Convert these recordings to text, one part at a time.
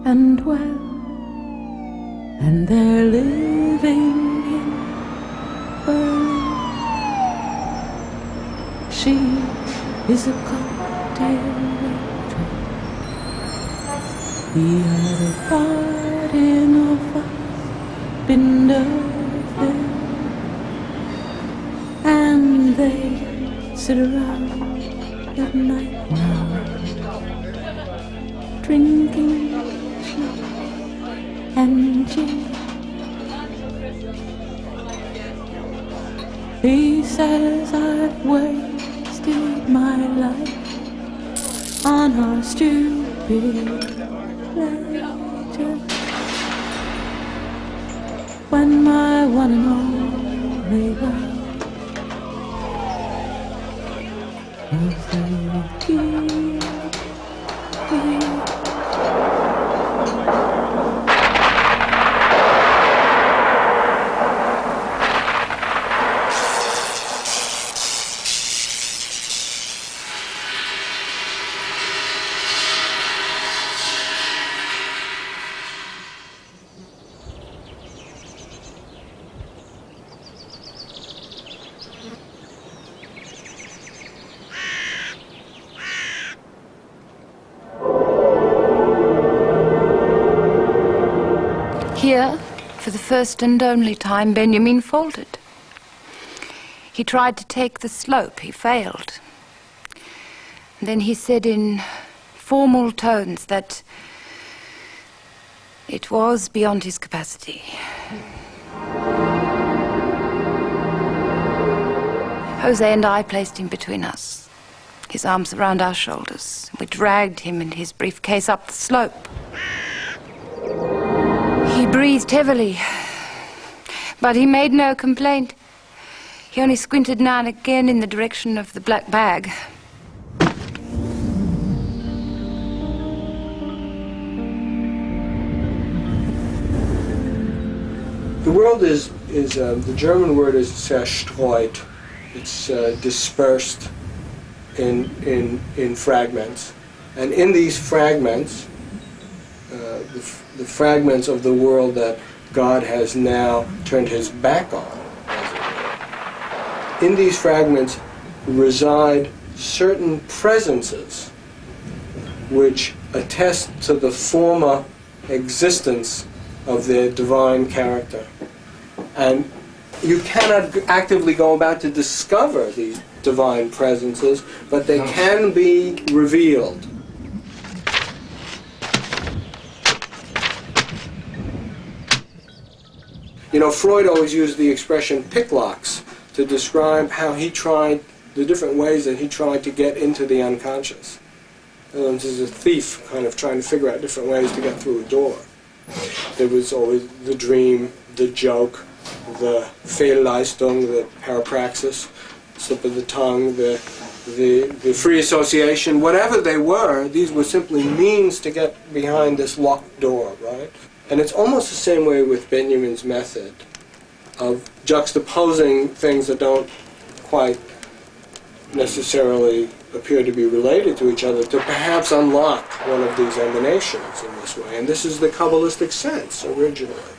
and well, and they're living in Berlin. She is a cocktail waitress. He had a part in a Binderville, and they sit around at night now, drinking schnapps and gin. He says I've wasted my life on our stupid pleasure, when my one and only love was the key. Here, for the first and only time, Benjamin faltered. He tried to take the slope. He failed. And then he said in formal tones that it was beyond his capacity. Jose and I placed him between us, his arms around our shoulders. We dragged him and his briefcase up the slope. He breathed heavily, but he made no complaint. He only squinted now and again in the direction of the black bag. The world is the German word is zerstreut. It's dispersed in fragments, and in these fragments, the fragments of the world that God has now turned his back on, as it were. In these fragments reside certain presences which attest to the former existence of their divine character. And you cannot actively go about to discover these divine presences, but they can be revealed. You know, Freud always used the expression picklocks to describe how he tried, the different ways that he tried to get into the unconscious. In other words, as a thief kind of trying to figure out different ways to get through a door. There was always the dream, the joke, the Fehlleistung, the parapraxis, slip of the tongue, the free association, whatever they were, these were simply means to get behind this locked door, right? And it's almost the same way with Benjamin's method of juxtaposing things that don't quite necessarily appear to be related to each other to perhaps unlock one of these emanations in this way. And this is the Kabbalistic sense originally,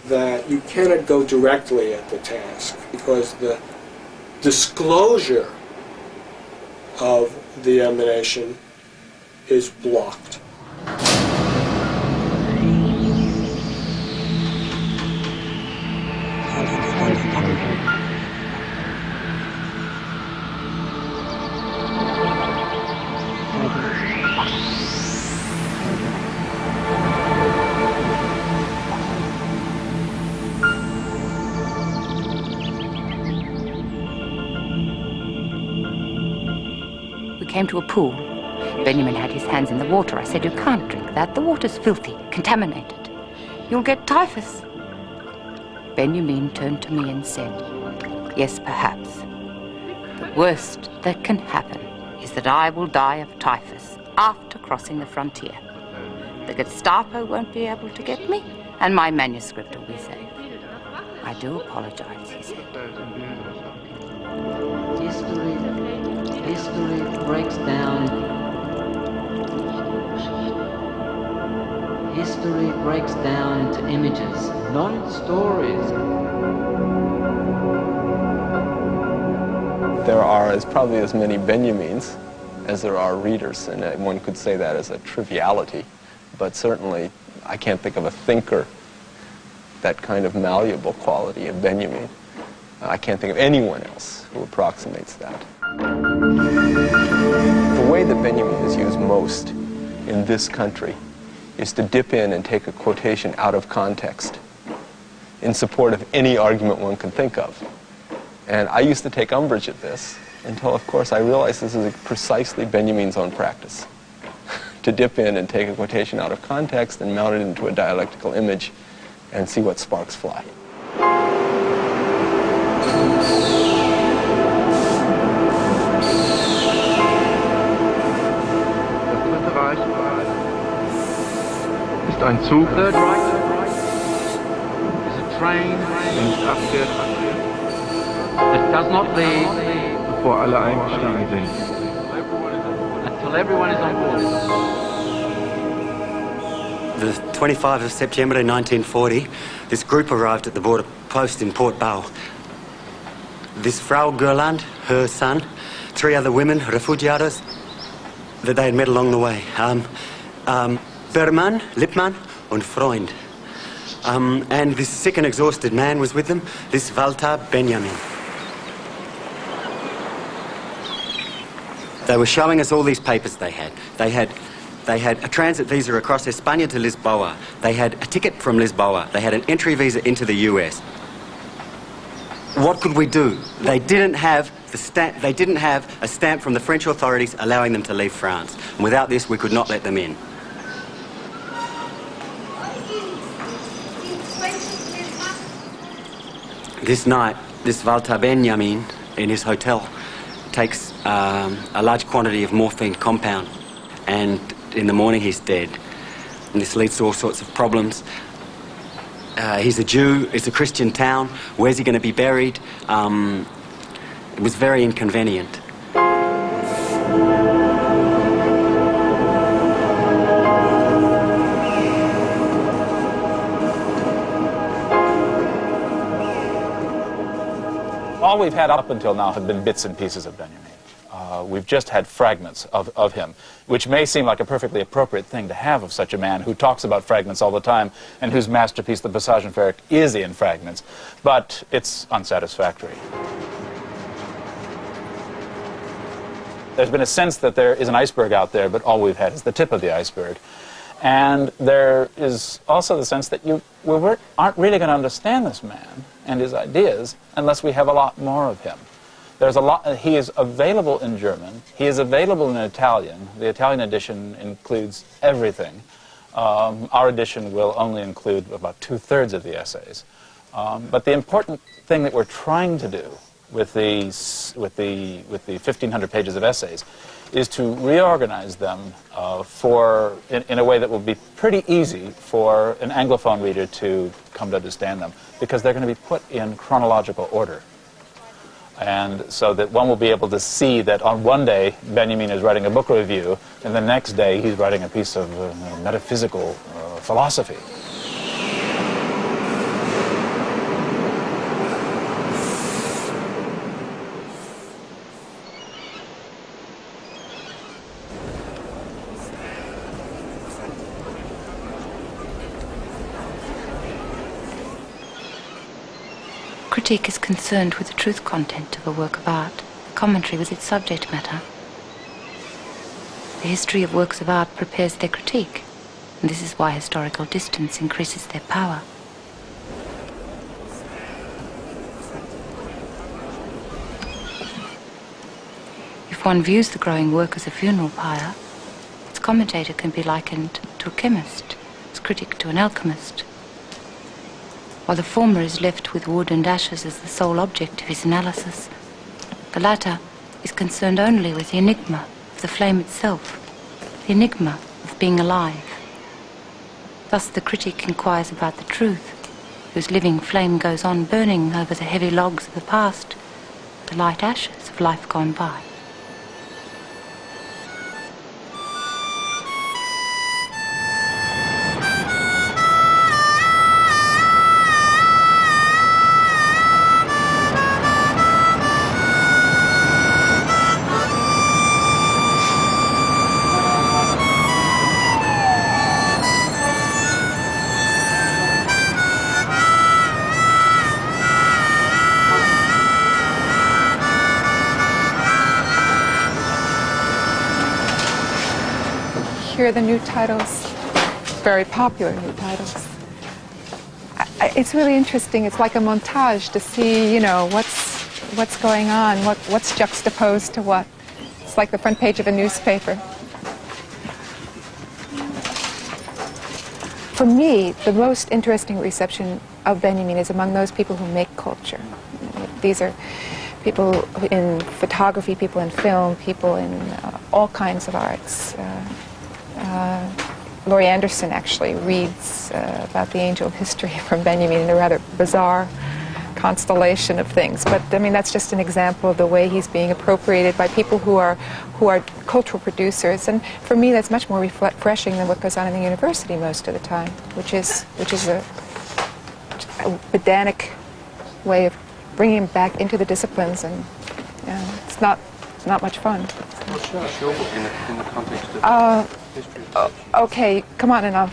that you cannot go directly at the task because the disclosure of the emanation is blocked. Came to a pool. Benjamin had his hands in the water. I said, "You can't drink that. The water's filthy, contaminated. You'll get typhus." Benjamin turned to me and said, "Yes, perhaps. The worst that can happen is that I will die of typhus after crossing the frontier. The Gestapo won't be able to get me, and my manuscript will be saved." "I do apologize," he said. History breaks down. history breaks down into images, not into stories. There are probably as many Benjamins as there are readers, and one could say that as a triviality, but certainly I can't think of a thinker, that kind of malleable quality of Benjamin. I can't think of anyone else who approximates that. The way that Benjamin is used most in this country is to dip in and take a quotation out of context in support of any argument one can think of. And I used to take umbrage at this until, of course, I realized this is precisely Benjamin's own practice. To dip in and take a quotation out of context and mount it into a dialectical image and see what sparks fly. Ist ein Zug. Third right is a train that does not leave Bevor alle eingestiegen sind. until everyone is on board. The 25th of September 1940, this group arrived at the border post in Port Bow. This Frau Gerland, her son, 3 other women, refugiados, that they had met along the way. Berman, Lippmann, and Freund. And this sick and exhausted man was with them, this Walter Benjamin. They were showing us all these papers they had. They had a transit visa across España to Lisboa. They had a ticket from Lisboa. They had an entry visa into the US. What could we do? They didn't have They didn't have a stamp from the French authorities allowing them to leave France. And without this, we could not let them in. This night, this Walter Benjamin in his hotel takes a large quantity of morphine compound, and in the morning he's dead. And this leads to all sorts of problems. He's a Jew, it's a Christian town, where's he going to be buried? It was very inconvenient. All we've had up until now have been bits and pieces of Benjamin. We've just had fragments of him, which may seem like a perfectly appropriate thing to have of such a man who talks about fragments all the time and whose masterpiece, the Passagen Fair, is in fragments, but it's unsatisfactory. There's been a sense that there is an iceberg out there, but all we've had is the tip of the iceberg. And there is also the sense that we aren't really going to understand this man and his ideas unless we have a lot more of him. There's a lot. He is available in German. He is available in Italian. The Italian edition includes everything. Our edition will only include about 2/3 of the essays. But the important thing that we're trying to do with the 1,500 pages of essays is to reorganize them in a way that will be pretty easy for an Anglophone reader to come to understand them, because they're going to be put in chronological order. And so that one will be able to see that on one day Benjamin is writing a book review, and the next day he's writing a piece of metaphysical philosophy. Critique is concerned with the truth content of a work of art, commentary with its subject matter. The history of works of art prepares their critique, and this is why historical distance increases their power. If one views the growing work as a funeral pyre, its commentator can be likened to a chemist, its critic to an alchemist. While the former is left with wood and ashes as the sole object of his analysis, the latter is concerned only with the enigma of the flame itself, the enigma of being alive. Thus the critic inquires about the truth, whose living flame goes on burning over the heavy logs of the past, the light ashes of life gone by. here are the new titles, very popular new titles. It's really interesting. It's like a montage to see, you know, what's going on, what's juxtaposed to what. It's like the front page of a newspaper. For me, the most interesting reception of Benjamin is among those people who make culture. These are people in photography, people in film, people in all kinds of arts. Laurie Anderson actually reads about the angel of history from Benjamin in a rather bizarre constellation of things. But I mean, that's just an example of the way he's being appropriated by people who are cultural producers. And for me, that's much more refreshing than what goes on in the university most of the time, which is a pedantic way of bringing him back into the disciplines, and it's not much fun. What's your book in the context of history? Okay, come on and I'll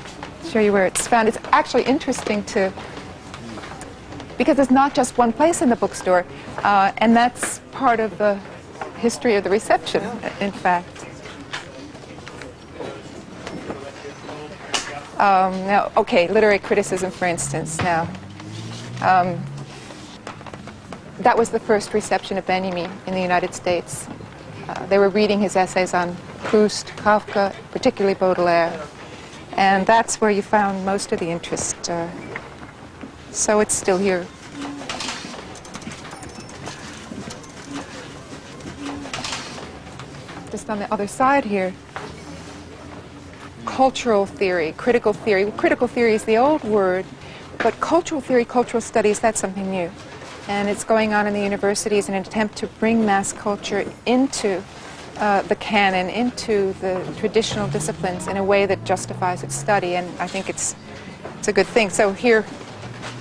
show you where it's found. It's actually interesting because there's not just one place in the bookstore, and that's part of the history of the reception, in fact. Now, okay, literary criticism, for instance, now. That was the first reception of Benjamin in the United States. They were reading his essays on Proust, Kafka, particularly Baudelaire, and that's where you found most of the interest. So it's still here. Just on the other side here, cultural theory, critical theory. Well, critical theory is the old word, but cultural theory, cultural studies, that's something new. And it's going on in the universities in an attempt to bring mass culture into the canon, into the traditional disciplines in a way that justifies its study, and I think it's a good thing. So here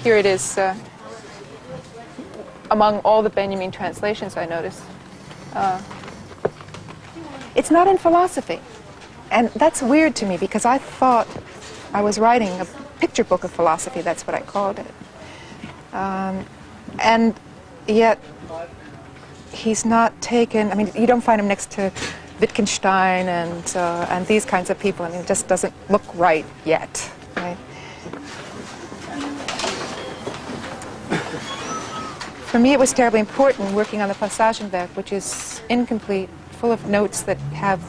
it is among all the Benjamin translations, I notice. It's not in philosophy, and that's weird to me because I thought I was writing a picture book of philosophy, that's what I called it. And yet, he's not taken, I mean, you don't find him next to Wittgenstein and these kinds of people. I mean, it just doesn't look right yet, right? For me, it was terribly important working on the Passagenwerk, which is incomplete, full of notes that have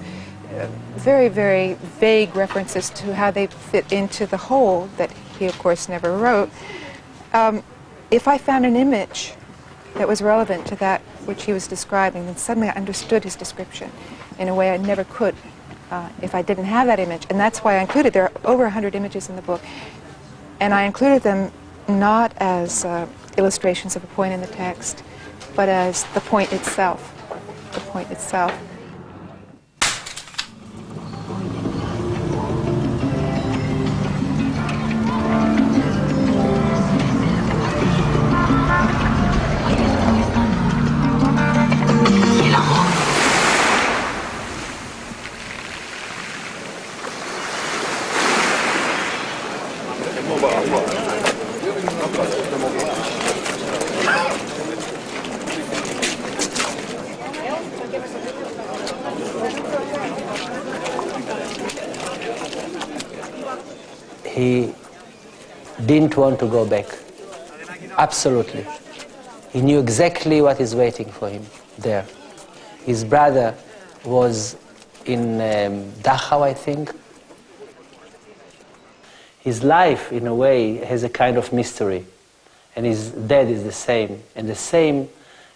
very, very vague references to how they fit into the whole that he, of course, never wrote. If I found an image that was relevant to that which he was describing, then suddenly I understood his description in a way I never could if I didn't have that image. And that's why I included, there are over 100 images in the book, and I included them not as illustrations of a point in the text, but as the point itself, the point itself. He didn't want to go back. Absolutely. He knew exactly what is waiting for him there. His brother was in Dachau, I think. His life, in a way, has a kind of mystery. And his death is the same. And the same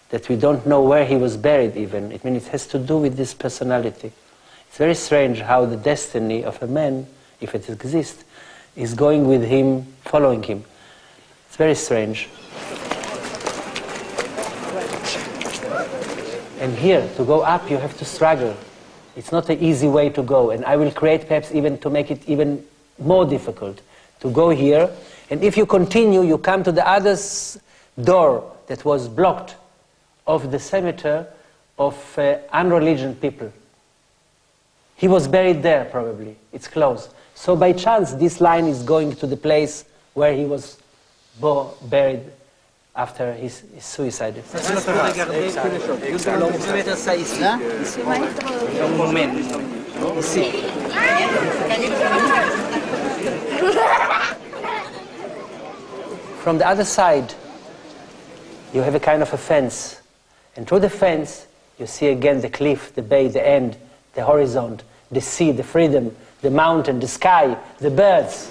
that we don't know where he was buried even. I mean, it has to do with this personality. It's very strange how the destiny of a man, if it exists, is going with him, following him. It's very strange. And here, to go up, you have to struggle. It's not an easy way to go. And I will create perhaps even to make it even more difficult to go here. And if you continue, you come to the other door that was blocked of the cemetery of unreligious people. He was buried there, probably. It's closed. So by chance, this line is going to the place where he was buried after his suicide. From the other side, you have a kind of a fence. And through the fence, you see again the cliff, the bay, the end, the horizon, the sea, the freedom, the mountain, the sky, the birds.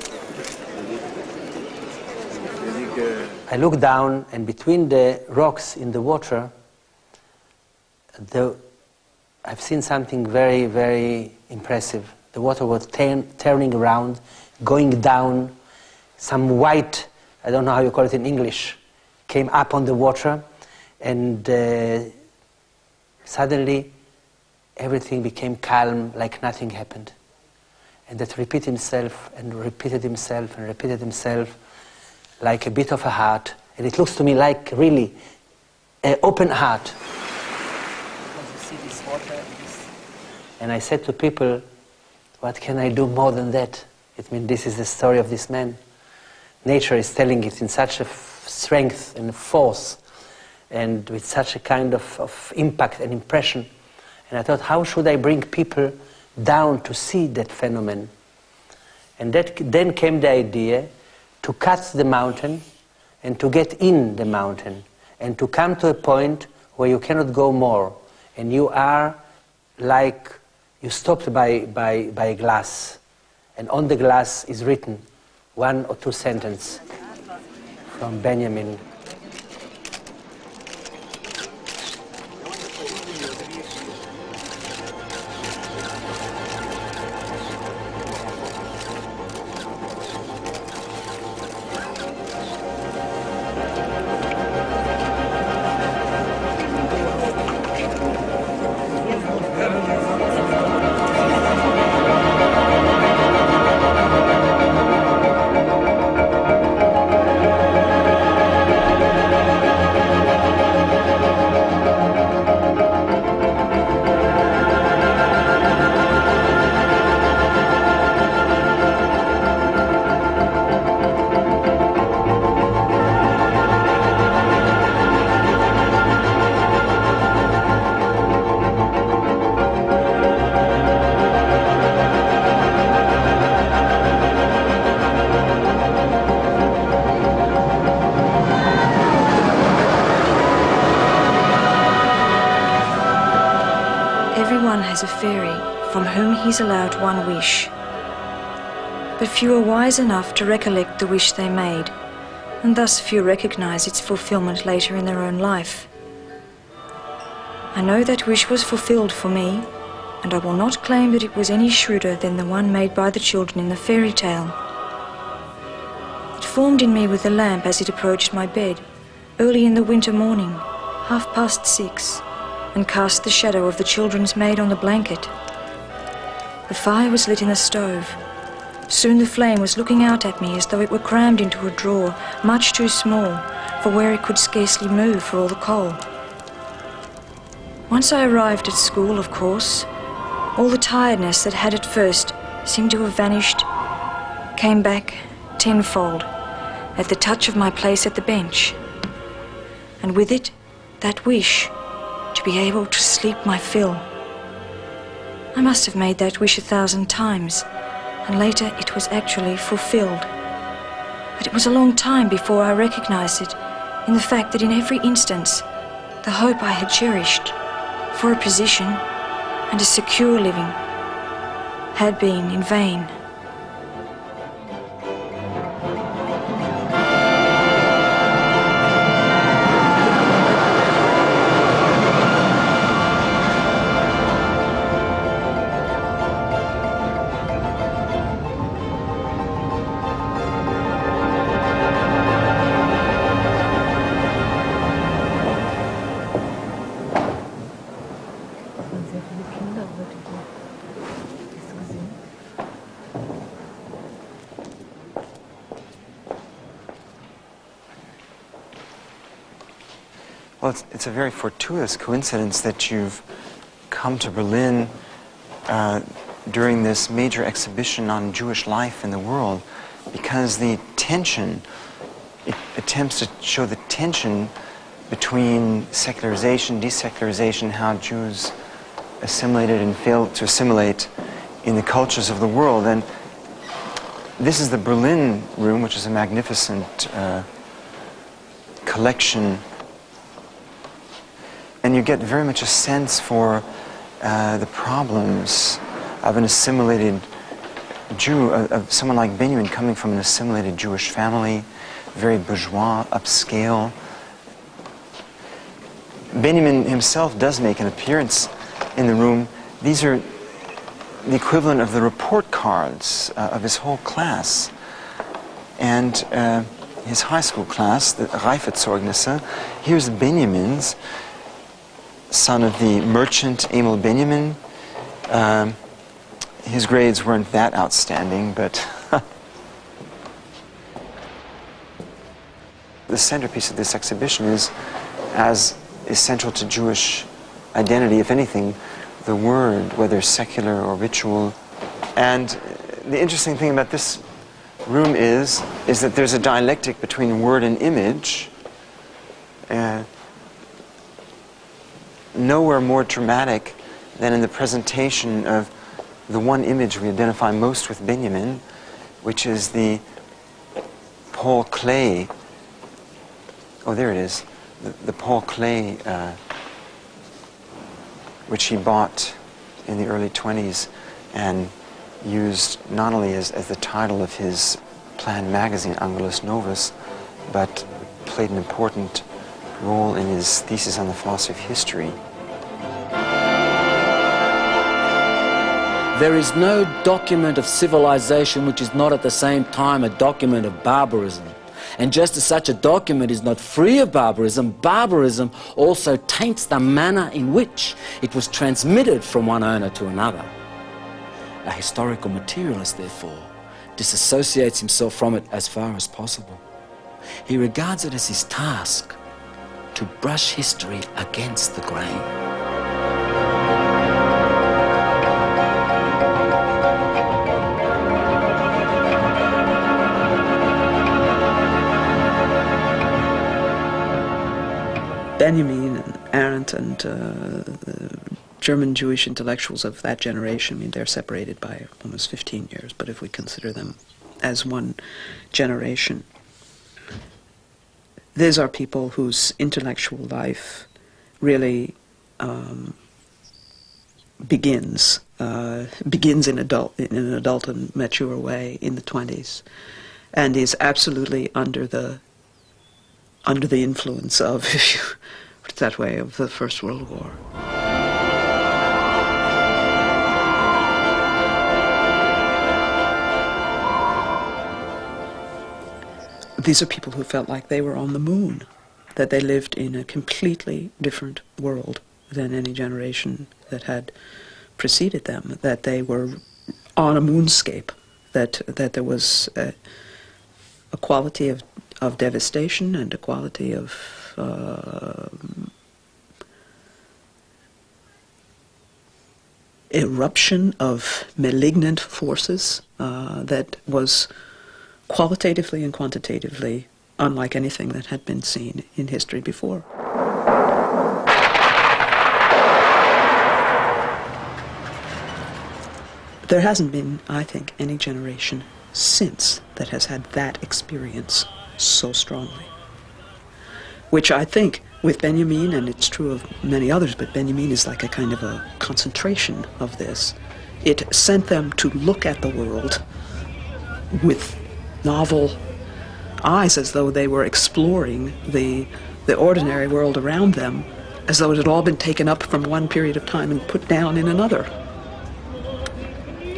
I look down, and between the rocks in the water, I've seen something very, very impressive. The water was turning around, going down. Some white, I don't know how you call it in English, came up on the water, and suddenly everything became calm, like nothing happened. And that repeated himself and repeated himself and repeated himself like a bit of a heart. And it looks to me like really an open heart. And I said to people, what can I do more than that? It means this is the story of this man. Nature is telling it in such a strength and force, and with such a kind of impact and impression. And I thought, how should I bring people down to see that phenomenon? And then came the idea to cut the mountain and to get in the mountain and to come to a point where you cannot go more. And you are like, you stopped by a glass. And on the glass is written 1 or 2 sentences from Benjamin. Everyone has a fairy from whom he's allowed one wish. But few are wise enough to recollect the wish they made, and thus few recognize its fulfillment later in their own life. I know that wish was fulfilled for me, and I will not claim that it was any shrewder than the one made by the children in the fairy tale. It formed in me with the lamp as it approached my bed, early in the winter morning, 6:30, and cast the shadow of the children's maid on the blanket. The fire was lit in the stove. Soon the flame was looking out at me as though it were crammed into a drawer, much too small, for where it could scarcely move for all the coal. Once I arrived at school, of course, all the tiredness that had at first seemed to have vanished came back tenfold at the touch of my place at the bench, and with it that wish to be able to sleep my fill. I must have made that wish 1,000 times, and later it was actually fulfilled. But it was a long time before I recognized it in the fact that in every instance, the hope I had cherished for a position and a secure living had been in vain. Well, it's a very fortuitous coincidence that you've come to Berlin during this major exhibition on Jewish life in the world, because the tension, it attempts to show the tension between secularization, desecularization, how Jews assimilated and failed to assimilate in the cultures of the world. And this is the Berlin room, which is a magnificent collection. And you get very much a sense for the problems of an assimilated Jew, of someone like Benjamin coming from an assimilated Jewish family, very bourgeois, upscale. Benjamin himself does make an appearance in the room. These are the equivalent of the report cards of his whole class. And his high school class, the Reifezeugnisse, here's Benjamin's, son of the merchant Emil Benjamin. His grades weren't that outstanding, but the centerpiece of this exhibition is as essential to Jewish identity, if anything, the word, whether secular or ritual. And the interesting thing about this room is that there's a dialectic between word and image. Nowhere more dramatic than in the presentation of the one image we identify most with Benjamin, which is the Paul Klee. Oh, there it is. The Paul Klee, which he bought in the early 20s and used not only as the title of his planned magazine, Angelus Novus, but played an important role in his thesis on the philosophy of history. There is no document of civilization which is not at the same time a document of barbarism. And just as such a document is not free of barbarism, barbarism also taints the manner in which it was transmitted from one owner to another. A historical materialist, therefore, disassociates himself from it as far as possible. He regards it as his task to brush history against the grain. Benjamin and Arendt and the German Jewish intellectuals of that generation, I mean, they're separated by almost 15 years, but if we consider them as one generation, these are people whose intellectual life really begins in an adult and mature way in the 20s, and is absolutely under the influence of, if you put it that way, of the First World War. These are people who felt like they were on the moon, that they lived in a completely different world than any generation that had preceded them, that they were on a moonscape, that there was a quality of devastation and a quality of eruption of malignant forces that was qualitatively and quantitatively unlike anything that had been seen in history before. There hasn't been, I think, any generation since that has had that experience so strongly. Which I think, with Benjamin, and it's true of many others, but Benjamin is like a kind of a concentration of this. It sent them to look at the world with novel eyes, as though they were exploring the ordinary world around them, as though it had all been taken up from one period of time and put down in another.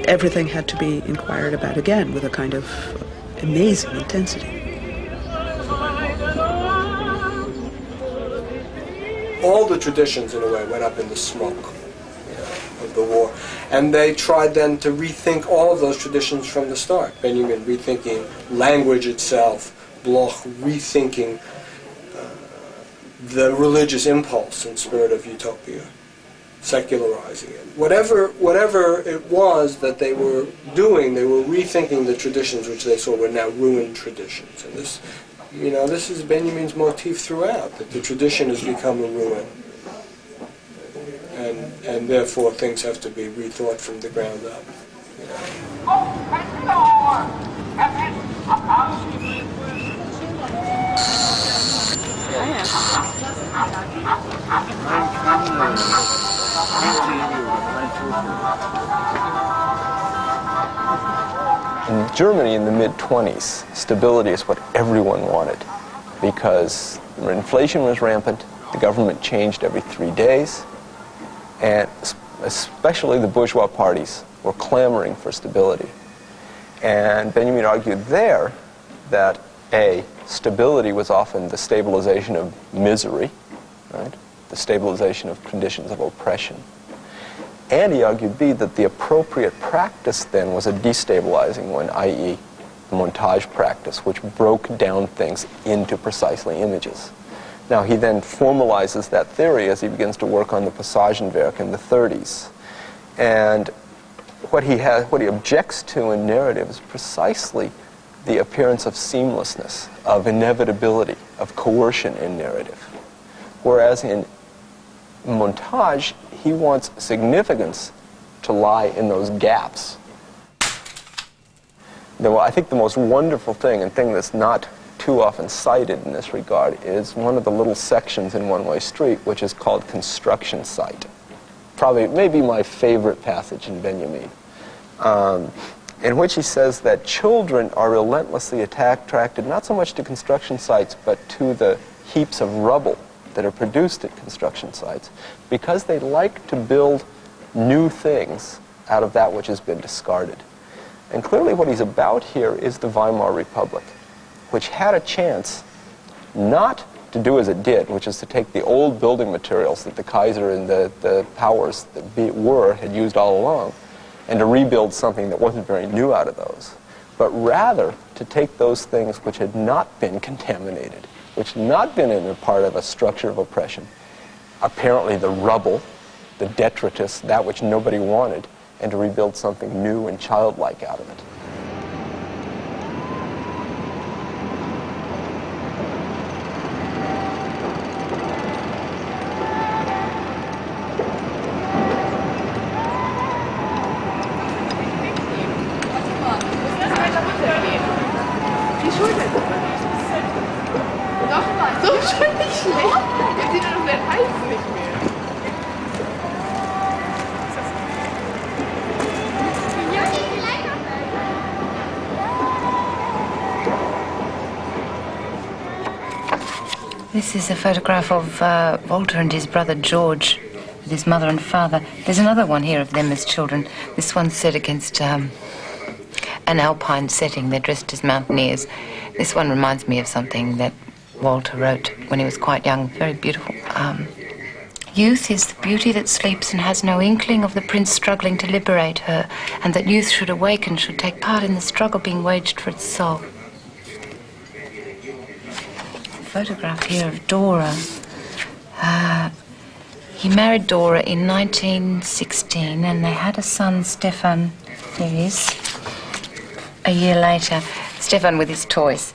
Everything had to be inquired about again with a kind of amazing intensity. All the traditions, in a way, went up in the smoke of the war. And they tried then to rethink all of those traditions from the start. Benjamin rethinking language itself, Bloch rethinking the religious impulse and spirit of utopia, secularizing it. Whatever it was that they were doing, they were rethinking the traditions which they saw were now ruined traditions. And this, this is Benjamin's motif throughout, that the tradition has become a ruin. And therefore things have to be rethought from the ground up. In Germany in the mid-20s, stability is what everyone wanted because inflation was rampant, the government changed every 3 days, and especially the bourgeois parties were clamoring for stability. And Benjamin argued there that A, stability was often the stabilization of misery, right? The stabilization of conditions of oppression. And he argued, B, that the appropriate practice then was a destabilizing one, i.e. the montage practice, which broke down things into precisely images. Now, he then formalizes that theory as he begins to work on the Passagenwerk in the 30s. And what he objects to in narrative is precisely the appearance of seamlessness, of inevitability, of coercion in narrative. Whereas in montage, he wants significance to lie in those gaps. Though I think the most wonderful thing, and thing that's not too often cited in this regard, is one of the little sections in One Way Street, which is called Construction Site. Probably, maybe my favorite passage in Benjamin, in which he says that children are relentlessly attracted not so much to construction sites, but to the heaps of rubble that are produced at construction sites, because they like to build new things out of that which has been discarded. And clearly what he's about here is the Weimar Republic, which had a chance not to do as it did, which is to take the old building materials that the Kaiser and the powers that had used all along, and to rebuild something that wasn't very new out of those, but rather to take those things which had not been contaminated, which had not been in a part of a structure of oppression, apparently the rubble, the detritus, that which nobody wanted, and to rebuild something new and childlike out of it. This is a photograph of Walter and his brother George with his mother and father. There's another one here of them as children. This one's set against an alpine setting. They're dressed as mountaineers. This one reminds me of something that Walter wrote when he was quite young. Very beautiful. Youth is the beauty that sleeps and has no inkling of the prince struggling to liberate her, and that youth should awaken, should take part in the struggle being waged for its soul. Photograph here of Dora. He married Dora in 1916 and they had a son, Stefan. There he is. A year later, Stefan with his toys.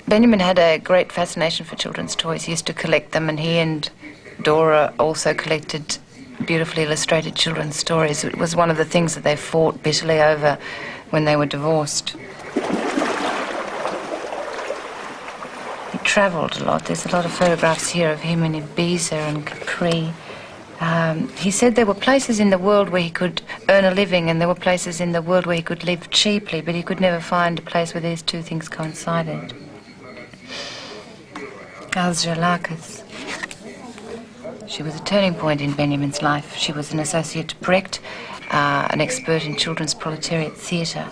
Benjamin had a great fascination for children's toys. He used to collect them, and he and Dora also collected beautifully illustrated children's stories. It was one of the things that they fought bitterly over when they were divorced. He travelled a lot. There's a lot of photographs here of him in Ibiza and Capri. He said there were places in the world where he could earn a living and there were places in the world where he could live cheaply, but he could never find a place where these two things coincided. Angelus. She was a turning point in Benjamin's life. She was an associate to Brecht, an expert in children's proletariat theatre.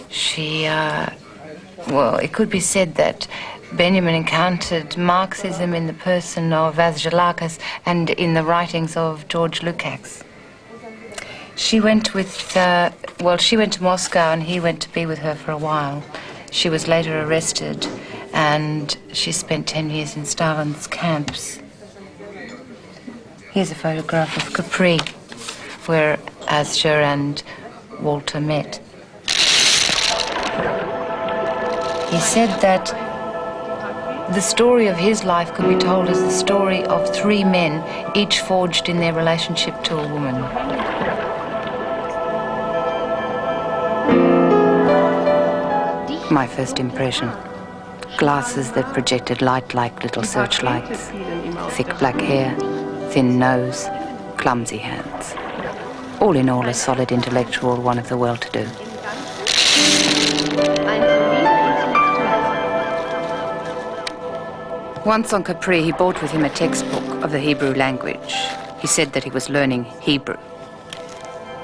She, well, it could be said that Benjamin encountered Marxism in the person of Angelus and in the writings of George Lukács. She went with, she went to Moscow and he went to be with her for a while. She was later arrested and she spent 10 years in Stalin's camps. Here's a photograph of Capri, where Asger and Walter met. He said that the story of his life could be told as the story of three men, each forged in their relationship to a woman. My first impression. Glasses that projected light like little searchlights. Thick black hair, thin nose, clumsy hands. All in all, a solid intellectual, one of the well-to-do. Once on Capri, he brought with him a textbook of the Hebrew language. He said that he was learning Hebrew.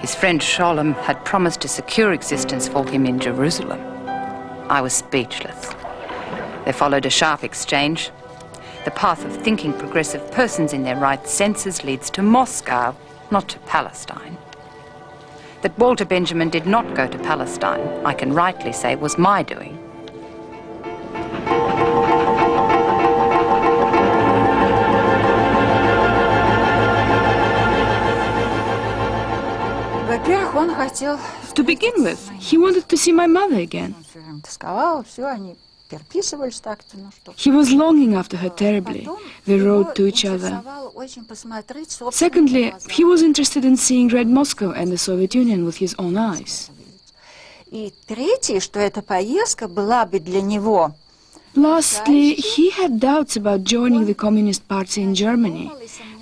His friend Sholem had promised a secure existence for him in Jerusalem. I was speechless. There followed a sharp exchange. The path of thinking progressive persons in their right senses leads to Moscow, not to Palestine. That Walter Benjamin did not go to Palestine, I can rightly say, was my doing. To begin with, he wanted to see my mother again. He was longing after her terribly. They wrote to each other. Secondly, he was interested in seeing Red Moscow and the Soviet Union with his own eyes. Lastly, he had doubts about joining the Communist Party in Germany,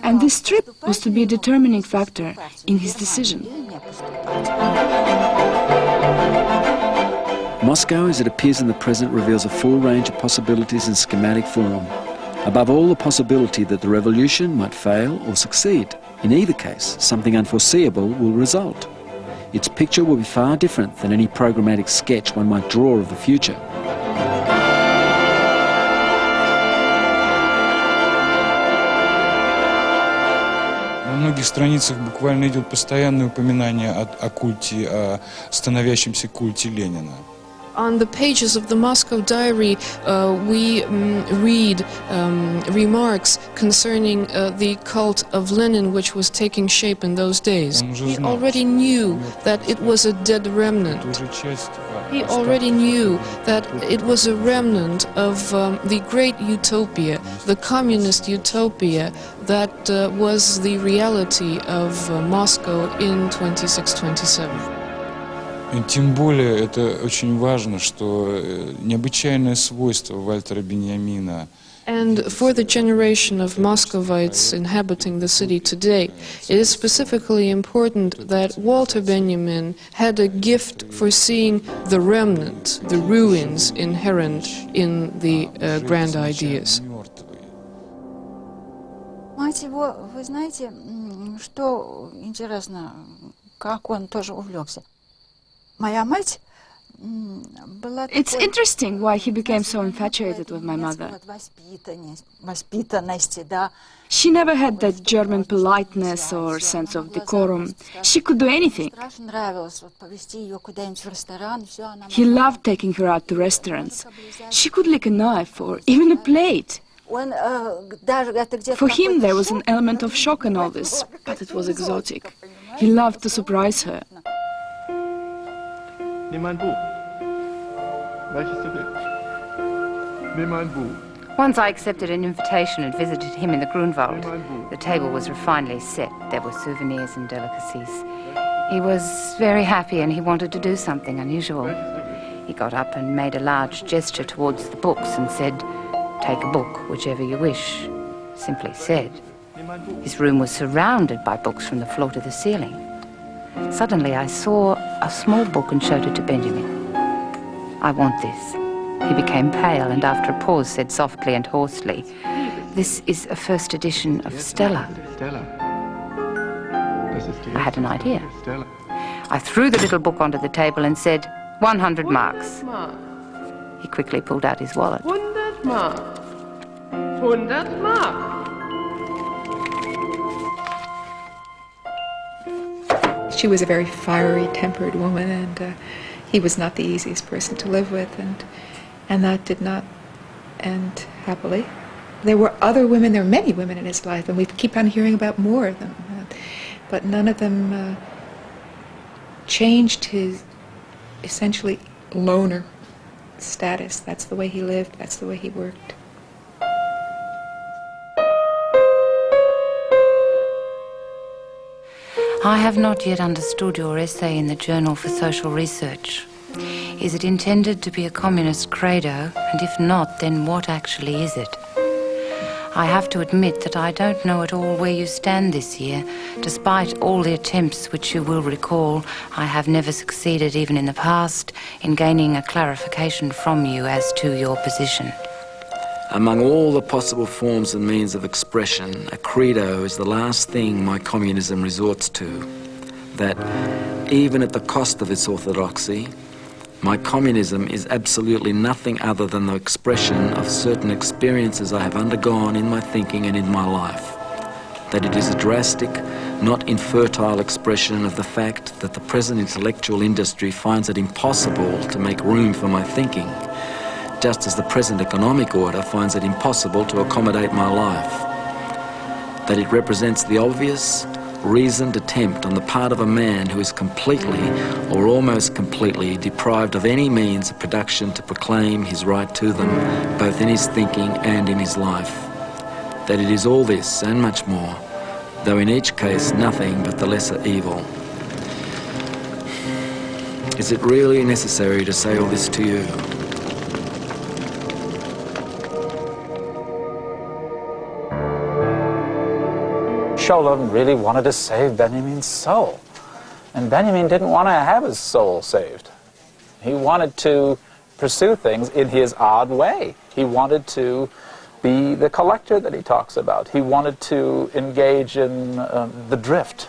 and this trip was to be a determining factor in his decision. Moscow, as it appears in the present, reveals a full range of possibilities in schematic form. Above all, the possibility that the revolution might fail or succeed. In either case, something unforeseeable will result. Its picture will be far different than any programmatic sketch one might draw of the future. На многих страницах буквально идет постоянное упоминание о культе, о становящемся культе Ленина. On the pages of the Moscow diary, we read remarks concerning the cult of Lenin, which was taking shape in those days. He already knew that it was a dead remnant. He already knew that it was a remnant of the great utopia, the communist utopia that was the reality of Moscow in 26-27. Тем более это очень важно, что необычайное свойство Вальтера Беньямина. And for the generation of Muscovites inhabiting the city today, it is specifically important that Walter Benjamin had a gift for seeing the remnant, the ruins inherent in the grand ideas. Мать его, вы знаете, что интересно, как он тоже увлекся. Моя мать была... It's interesting why he became so infatuated with my mother. Воспитанности, да. She never had that German politeness or sense of decorum. She could do anything. Нравилось вот повезти ее куда-нибудь в ресторан, все она... He loved taking her out to restaurants. She could lick a knife or even a plate. For him there was an element of shock in all this, but it was exotic. He loved to surprise her. Nimm ein Buch. Welches du willst. Nimm ein Buch. Once I accepted an invitation and visited him in the Grunwald. The table was refinedly set. There were souvenirs and delicacies. He was very happy and he wanted to do something unusual. He got up and made a large gesture towards the books and said, "Take a book, whichever you wish." Simply said. His room was surrounded by books from the floor to the ceiling. Suddenly I saw a small book and showed it to Benjamin. "I want this." He became pale and after a pause said softly and hoarsely, "This is a first edition of Stella." I had an idea. I threw the little book onto the table and said, 100 marks. He quickly pulled out his wallet. 100 Mark. 100 Mark. She was a very fiery-tempered woman, and he was not the easiest person to live with, and that did not end happily. There were other women, there were many women in his life, and we keep on hearing about more of them, but none of them changed his essentially loner status. That's the way he lived, that's the way he worked. I have not yet understood your essay in the Journal for Social Research. Is it intended to be a communist credo? And if not, then what actually is it? I have to admit that I don't know at all where you stand this year. Despite all the attempts which you will recall, I have never succeeded, even in the past, in gaining a clarification from you as to your position. Among all the possible forms and means of expression, a credo is the last thing my communism resorts to. That, even at the cost of its orthodoxy, my communism is absolutely nothing other than the expression of certain experiences I have undergone in my thinking and in my life. That it is a drastic, not infertile expression of the fact that the present intellectual industry finds it impossible to make room for my thinking, just as the present economic order finds it impossible to accommodate my life. That it represents the obvious, reasoned attempt on the part of a man who is completely, or almost completely, deprived of any means of production to proclaim his right to them, both in his thinking and in his life. That it is all this and much more, though in each case nothing but the lesser evil. Is it really necessary to say all this to you? Sholem really wanted to save Benjamin's soul. And Benjamin didn't want to have his soul saved. He wanted to pursue things in his odd way. He wanted to be the collector that he talks about. He wanted to engage in the drift,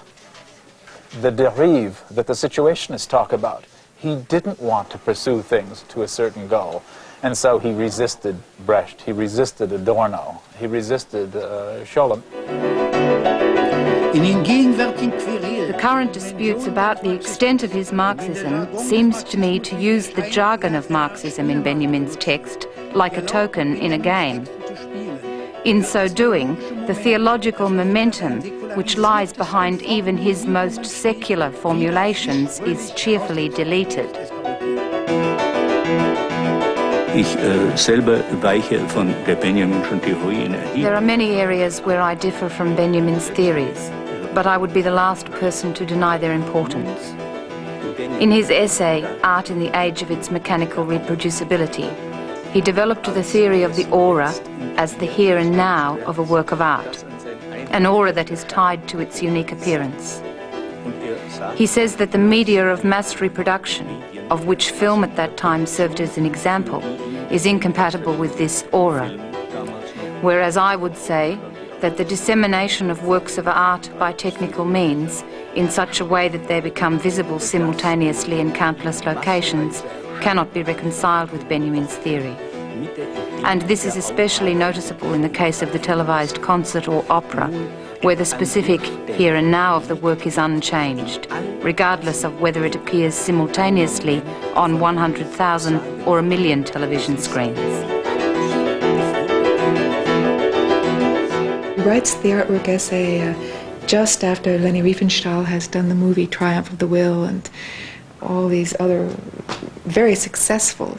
the derive that the situationists talk about. He didn't want to pursue things to a certain goal. And so he resisted Brecht, he resisted Adorno, he resisted Sholem. The current disputes about the extent of his Marxism seems to me to use the jargon of Marxism in Benjamin's text like a token in a game. In so doing, the theological momentum which lies behind even his most secular formulations is cheerfully deleted. There are many areas where I differ from Benjamin's theories, but I would be the last person to deny their importance. In his essay, Art in the Age of Its Mechanical Reproducibility, he developed the theory of the aura as the here and now of a work of art, an aura that is tied to its unique appearance. He says that the media of mass reproduction, of which film at that time served as an example, is incompatible with this aura, whereas I would say that the dissemination of works of art by technical means in such a way that they become visible simultaneously in countless locations cannot be reconciled with Benjamin's theory. And this is especially noticeable in the case of the televised concert or opera, where the specific here and now of the work is unchanged, regardless of whether it appears simultaneously on 100,000 or 1 million television screens. He writes the artwork essay just after Leni Riefenstahl has done the movie Triumph of the Will and all these other very successful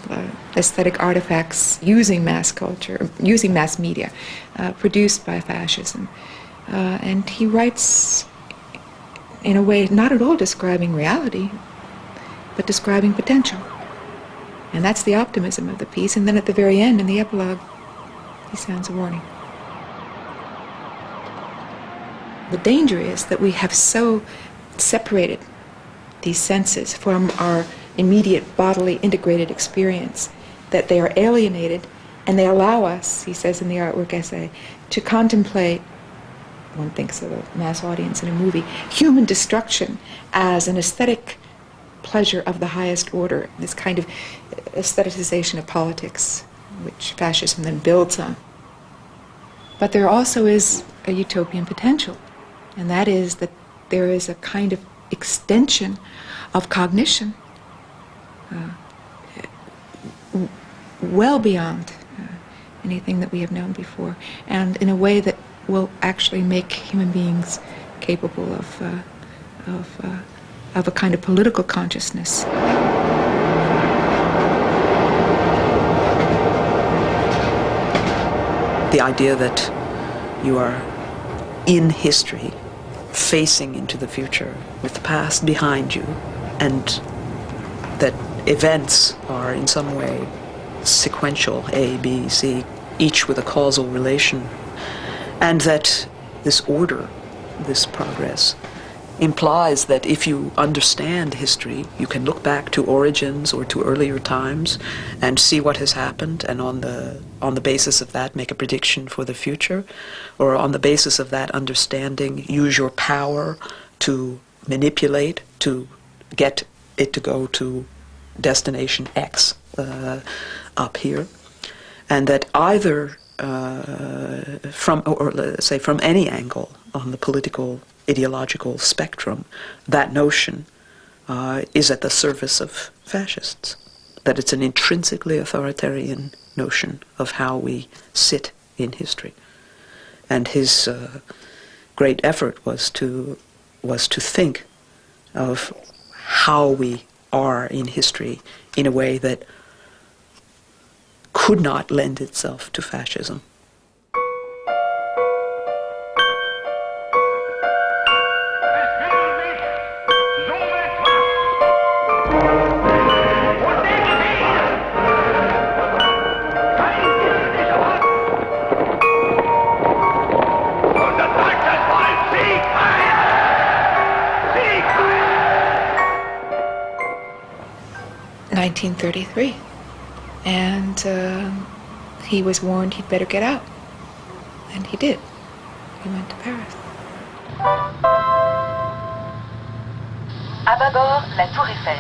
aesthetic artifacts using mass culture, using mass media, produced by fascism. And he writes in a way not at all describing reality, but describing potential. And that's the optimism of the piece. And then at the very end, in the epilogue, he sounds a warning. The danger is that we have so separated these senses from our immediate bodily integrated experience that they are alienated, and they allow us, he says in the artwork essay, to contemplate, one thinks of a mass audience in a movie, human destruction as an aesthetic pleasure of the highest order, this kind of aestheticization of politics, which fascism then builds on. But there also is a utopian potential, and that is that there is a kind of extension of cognition well beyond anything that we have known before, and in a way that will actually make human beings capable of a kind of political consciousness. The idea that you are in history, facing into the future with the past behind you, and that events are in some way sequential, A, B, C, each with a causal relation, and that this order, this progress, implies that if you understand history, you can look back to origins or to earlier times and see what has happened, and on the basis of that make a prediction for the future, or on the basis of that understanding use your power to manipulate, to get it to go to destination X up here, and that either from, or let's say from any angle on the political ideological spectrum, that notion is at the service of fascists, that it's an intrinsically authoritarian notion of how we sit in history. And his great effort was to think of how we are in history in a way that could not lend itself to fascism. (1933), and he was warned he'd better get out, and he did. He went to Paris. À bâbord, la tour Eiffel.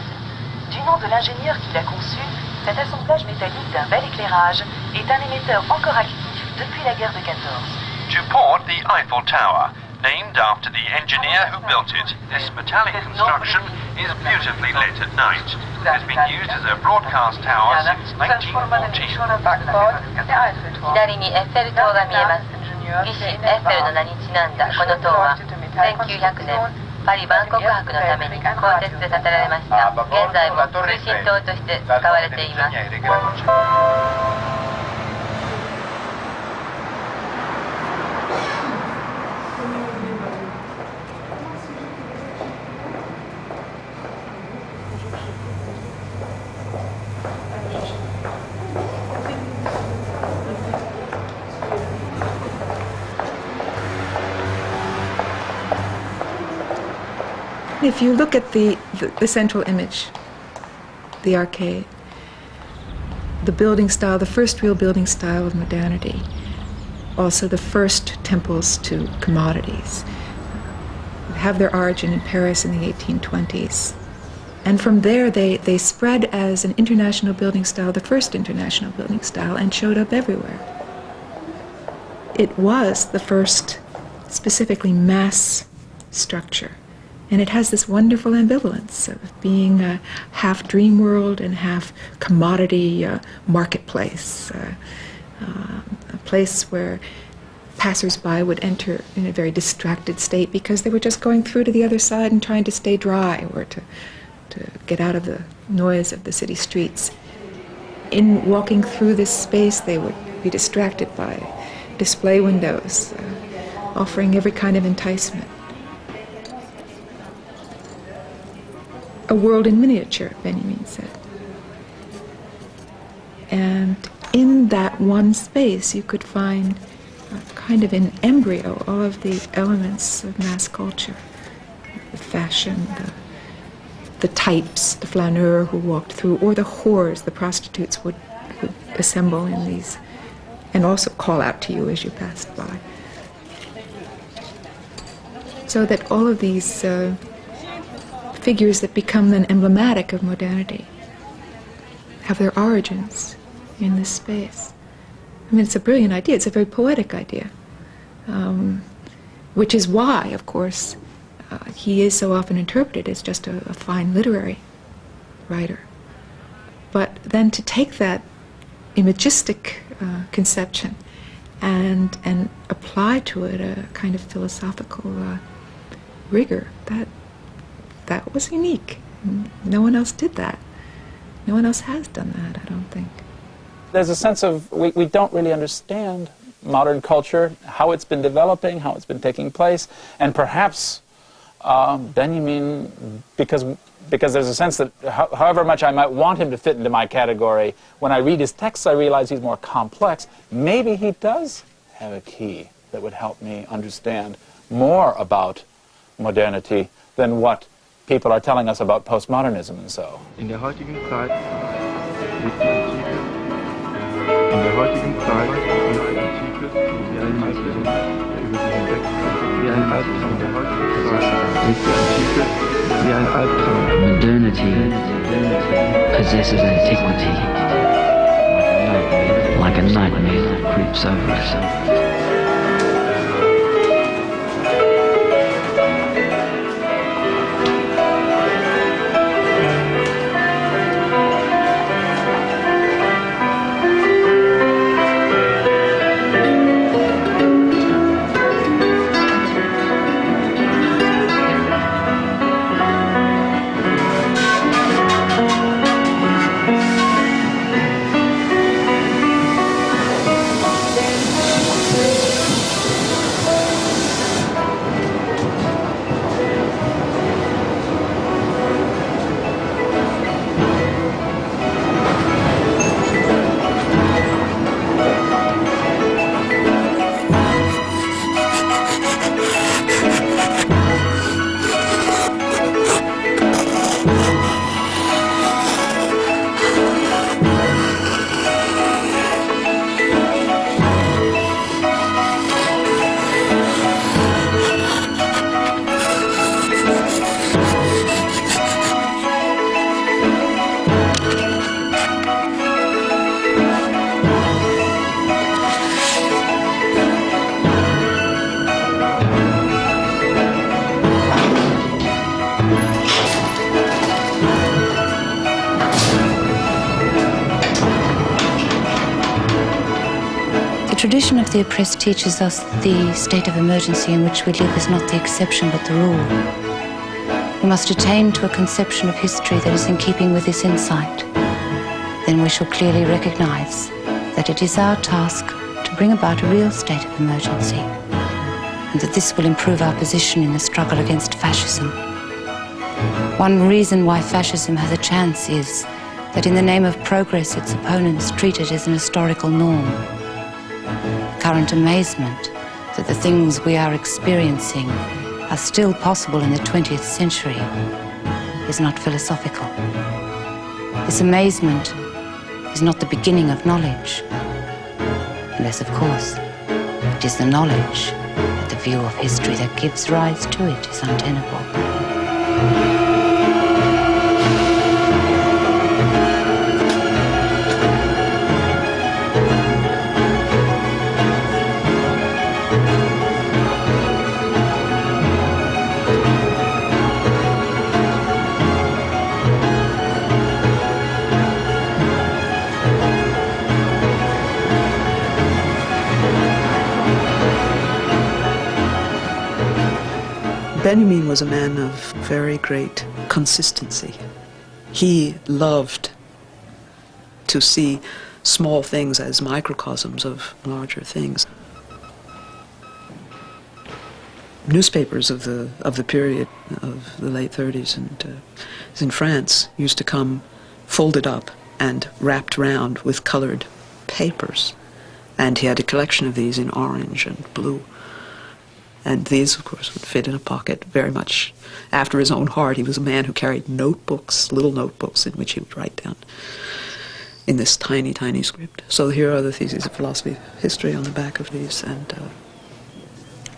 Du nom de l'ingénieur qui l'a conçue, cet assemblage métallique d'un bel éclairage est un émetteur encore actif depuis la guerre de 14. To port, the Eiffel Tower, named after the engineer who built it. This metallic construction is beautifully lit at night. It has been used as a broadcast tower since 1914. 左にエッフェル塔が見えます。医師エッフェルの名にちなんだこの塔は1900年パリ万国博のために鋼鉄で建てられました。現在も通信塔として使われています。If you look at the central image, the arcade, the building style, the first real building style of modernity, also the first temples to commodities, have their origin in Paris in the 1820s. And from there they spread as an international building style, the first international building style, and showed up everywhere. It was the first specifically mass structure. And it has this wonderful ambivalence of being a half dream world and half commodity marketplace, a place where passers-by would enter in a very distracted state because they were just going through to the other side and trying to stay dry or to get out of the noise of the city streets. In walking through this space, they would be distracted by display windows, offering every kind of enticement. A world in miniature, Benjamin said. And in that one space, you could find kind of an embryo, all of the elements of mass culture, the fashion, the types, the flaneur who walked through, or the whores, the prostitutes would assemble in these, and also call out to you as you passed by. So that all of these figures that become then emblematic of modernity have their origins in this space. I mean, it's a brilliant idea. It's a very poetic idea, which is why, of course, he is so often interpreted as just a fine literary writer. But then to take that imagistic conception and apply to it a kind of philosophical rigor, that was unique. No one else did that. No one else has done that, I don't think. There's a sense of we don't really understand modern culture, how it's been developing, how it's been taking place, and perhaps Benjamin, because there's a sense that however much I might want him to fit into my category, when I read his texts I realize he's more complex. Maybe he does have a key that would help me understand more about modernity than what people are telling us about postmodernism and so. In der heutigen Zeit ist die Antike. In der heutigen Zeit ist die Antike wie ein Albtraum, der über sie hinweg wie ein Albtraum. In der heutigen Zeit ist die Antike wie ein Albtraum. Modernity possesses antiquity like a nightmare that creeps over us. The tradition of the oppressed teaches us the state of emergency in which we live is not the exception but the rule. We must attain to a conception of history that is in keeping with this insight. Then we shall clearly recognize that it is our task to bring about a real state of emergency, and that this will improve our position in the struggle against fascism. One reason why fascism has a chance is that in the name of progress its opponents treat it as an historical norm. Current amazement that the things we are experiencing are still possible in the 20th century is not philosophical. This amazement is not the beginning of knowledge, unless, of course, it is the knowledge that the view of history that gives rise to it is untenable. Benjamin was a man of very great consistency. He loved to see small things as microcosms of larger things. Newspapers of the period of the late 30s and in France used to come folded up and wrapped round with colored papers. And he had a collection of these in orange and blue. And these, of course, would fit in a pocket very much after his own heart. He was a man who carried notebooks, little notebooks, in which he would write down in this tiny, tiny script. So here are the theses of philosophy of history on the back of these, and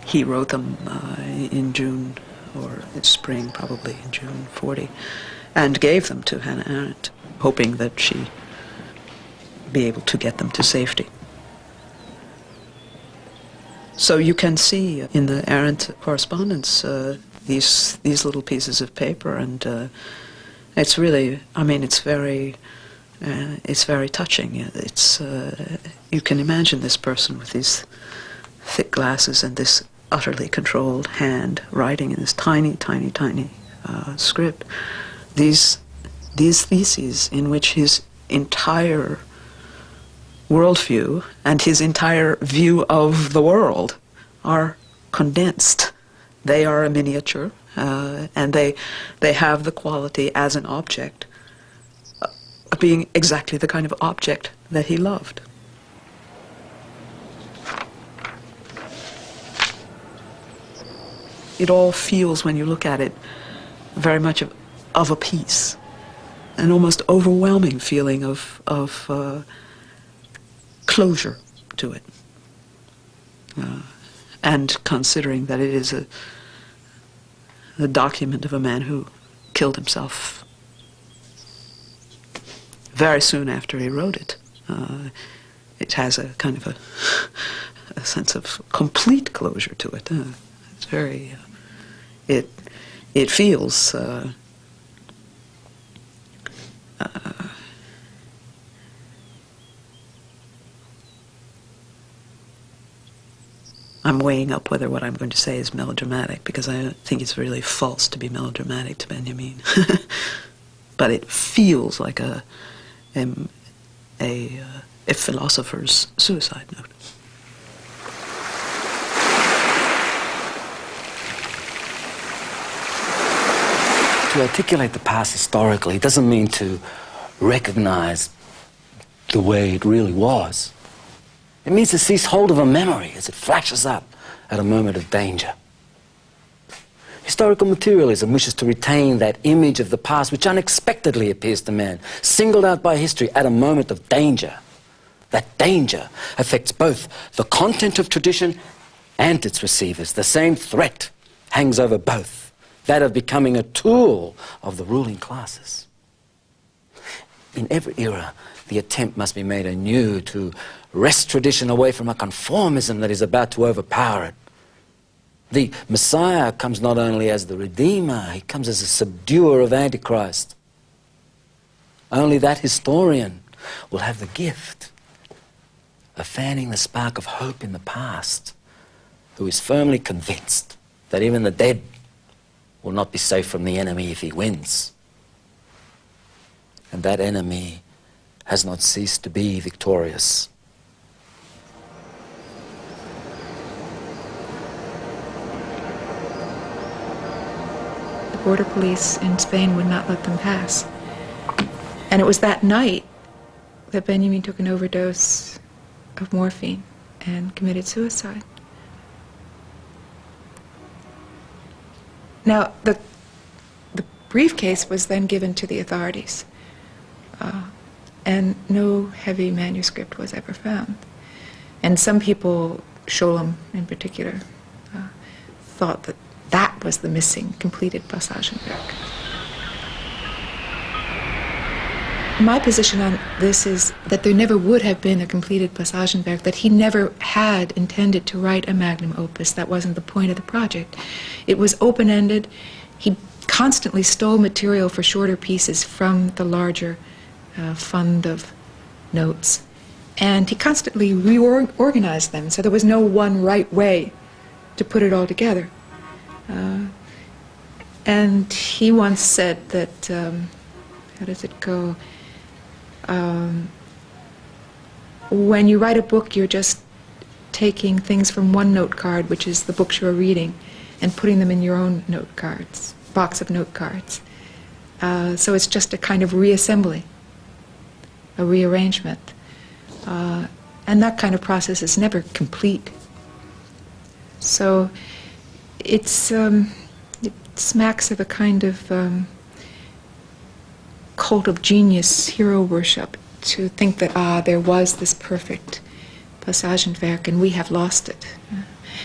he wrote them in June, or in spring, probably in June 40, and gave them to Hannah Arendt, hoping that she'd be able to get them to safety. So you can see in the Arendt correspondence these little pieces of paper, and it's really, I mean, it's very touching. It's you can imagine this person with these thick glasses and this utterly controlled hand writing in this tiny, tiny, tiny script. These theses in which his entire worldview and his entire view of the world are condensed. They are a miniature, and they have the quality as an object of being exactly the kind of object that he loved. It all feels, when you look at it, very much of a piece, an almost overwhelming feeling of closure to it. And considering that it is a document of a man who killed himself very soon after he wrote it, it has a kind of a sense of complete closure to it. It's very, it feels I'm weighing up whether what I'm going to say is melodramatic, because I think it's really false to be melodramatic to Benjamin. But it feels like a philosopher's suicide note. To articulate the past historically doesn't mean to recognize the way it really was. It means to seize hold of a memory as it flashes up at a moment of danger. Historical materialism wishes to retain that image of the past which unexpectedly appears to man, singled out by history at a moment of danger. That danger affects both the content of tradition and its receivers. The same threat hangs over both, that of becoming a tool of the ruling classes. In every era, the attempt must be made anew to wrest tradition away from a conformism that is about to overpower it. The Messiah comes not only as the Redeemer, he comes as a subduer of Antichrist. Only that historian will have the gift of fanning the spark of hope in the past, who is firmly convinced that even the dead will not be safe from the enemy if he wins. And that enemy has not ceased to be victorious. The border police in Spain would not let them pass. And it was that night that Benjamin took an overdose of morphine and committed suicide. Now, the briefcase was then given to the authorities, and no heavy manuscript was ever found. And some people, Scholem in particular, thought that that was the missing, completed Passagenwerk. My position on this is that there never would have been a completed Passagenwerk, that he never had intended to write a magnum opus. That wasn't the point of the project. It was open-ended. He constantly stole material for shorter pieces from the larger fund of notes. And he constantly reorganized them, so there was no one right way to put it all together. And he once said that, how does it go? When you write a book, you're just taking things from one note card, which is the books you're reading, and putting them in your own note cards, box of note cards. So it's just a kind of reassembly, a rearrangement. And that kind of process is never complete. So it smacks of a kind of cult of genius, hero worship, to think that, there was this perfect Passagenwerk and we have lost it.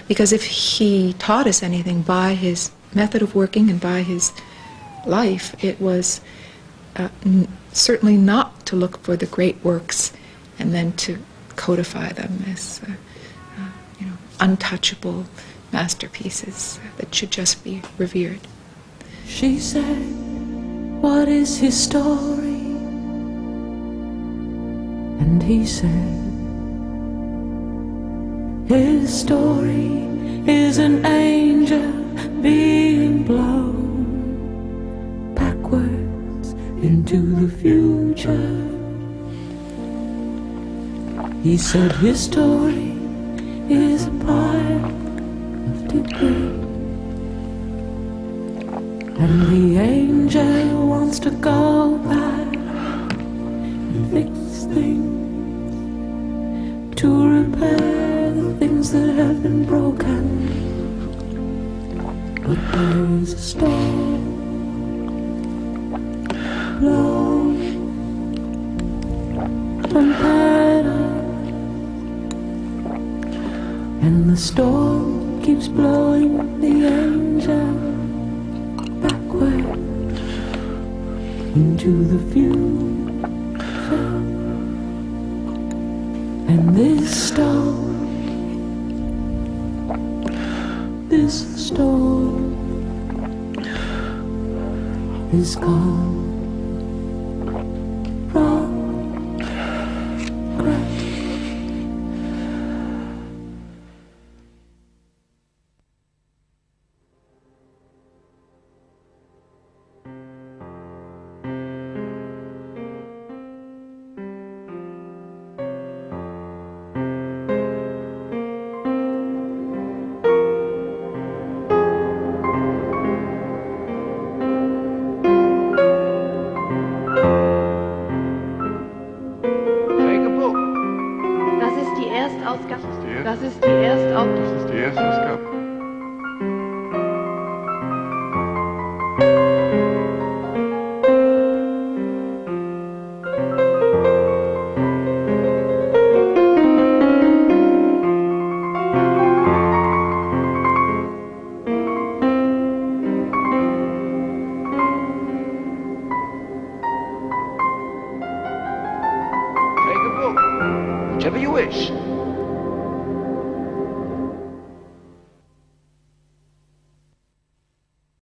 Because if he taught us anything by his method of working and by his life, it was certainly not to look for the great works and then to codify them as untouchable masterpieces that should just be revered. She said, "What is his story?" And he said, "His story is an angel being blown backwards into the future." He said his story is a pile of debris. And the angel wants to go back and fix things, to repair the things that have been broken. But there's a storm blowing from paradise, and the storm keeps blowing the angel backward into the future. And this storm is gone. Das ist die Erstausgabe. Das ist die Erstausgabe. Take a book, whichever you wish.